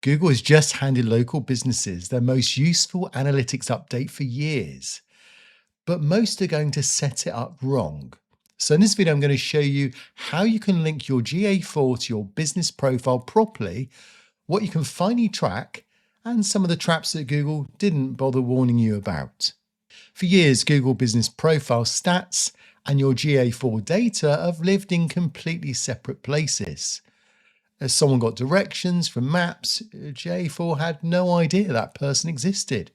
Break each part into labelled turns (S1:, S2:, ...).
S1: Google has just handed local businesses their most useful analytics update for years, but most are going to set it up wrong. So in this video, I'm going to show you how you can link your GA4 to your business profile properly, what you can finally track, and some of the traps that Google didn't bother warning you about. For years, Google Business Profile stats and your GA4 data have lived in completely separate places. As someone got directions from Maps, GA4 had no idea that person existed.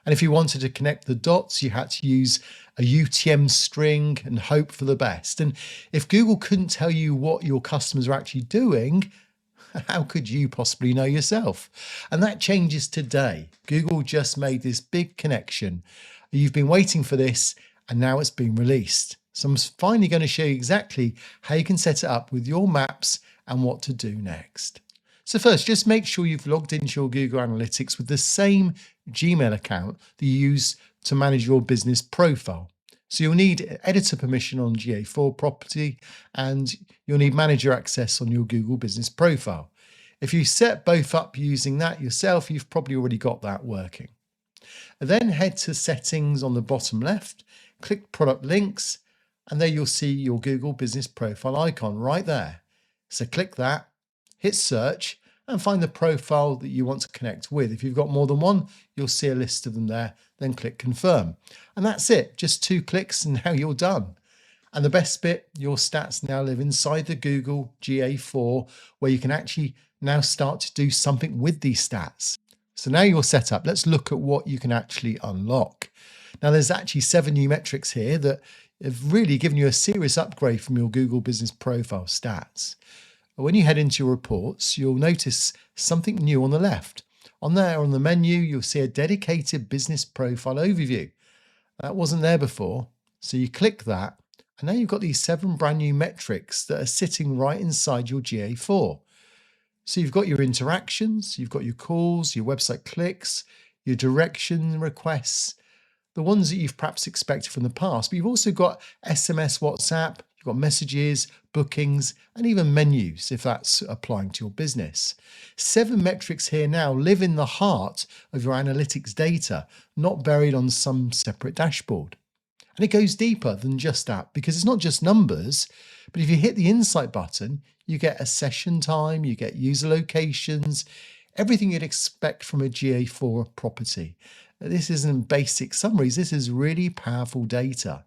S1: And if you wanted to connect the dots, you had to use a UTM string and hope for the best. And if Google couldn't tell you what your customers are actually doing, how could you possibly know yourself? And that changes today. Google just made this big connection. You've been waiting for this, and now it's been released. So I'm finally going to show you exactly how you can set it up with your maps and what to do next. So first, just make sure you've logged into your Google Analytics with the same Gmail account that you use to manage your business profile. So you'll need editor permission on GA4 property, and you'll need manager access on your Google Business Profile. If you set both up using that yourself, you've probably already got that working. Then head to settings on the bottom left, click product links, and there you'll see your Google Business Profile icon right there. So click that, hit search, and find the profile that you want to connect with. If you've got more than one, you'll see a list of them there, then click confirm. And that's it, just 2 clicks and now you're done. And the best bit, your stats now live inside the Google GA4, where you can actually now start to do something with these stats. So now you're set up, let's look at what you can actually unlock. Now there's actually 7 new metrics here that have really given you a serious upgrade from your Google Business Profile stats. When you head into your reports, you'll notice something new on the left. On there, on the menu, you'll see a dedicated business profile overview. That wasn't there before. So you click that, and now you've got these 7 brand new metrics that are sitting right inside your GA4. So you've got your interactions, you've got your calls, your website clicks, your direction requests, the ones that you've perhaps expected from the past, but you've also got SMS, WhatsApp, you've got messages, bookings, and even menus if that's applying to your business. 7 metrics here now live in the heart of your analytics data, not buried on some separate dashboard. And it goes deeper than just that, because it's not just numbers, but if you hit the insight button, you get a session time, you get user locations, everything you'd expect from a GA4 property. This isn't basic summaries, this is really powerful data.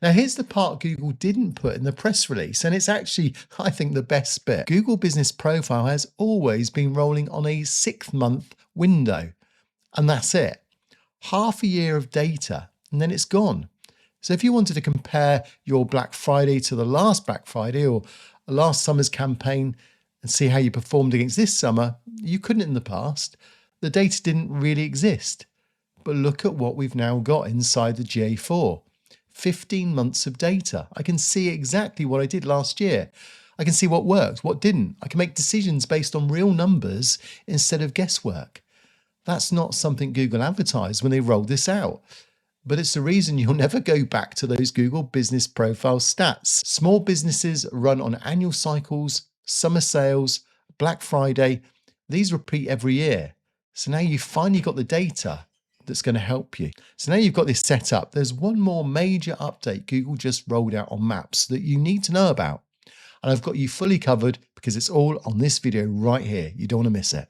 S1: Now here's the part Google didn't put in the press release, and it's actually, I think, the best bit. Google Business Profile has always been rolling on a 6-month window, and that's it. Half a year of data, and then it's gone. So if you wanted to compare your Black Friday to the last Black Friday or last summer's campaign and see how you performed against this summer, you couldn't in the past. The data didn't really exist. But look at what we've now got inside the GA4. 15 months of data. I can see exactly what I did last year. I can see what worked, what didn't. I can make decisions based on real numbers instead of guesswork. That's not something Google advertised when they rolled this out. But it's the reason you'll never go back to those Google Business Profile stats. Small businesses run on annual cycles, summer sales, Black Friday. These repeat every year. So now you've finally got the data that's going to help you. So now you've got this set up, there's one more major update Google just rolled out on Maps that you need to know about. And I've got you fully covered because it's all on this video right here. You don't want to miss it.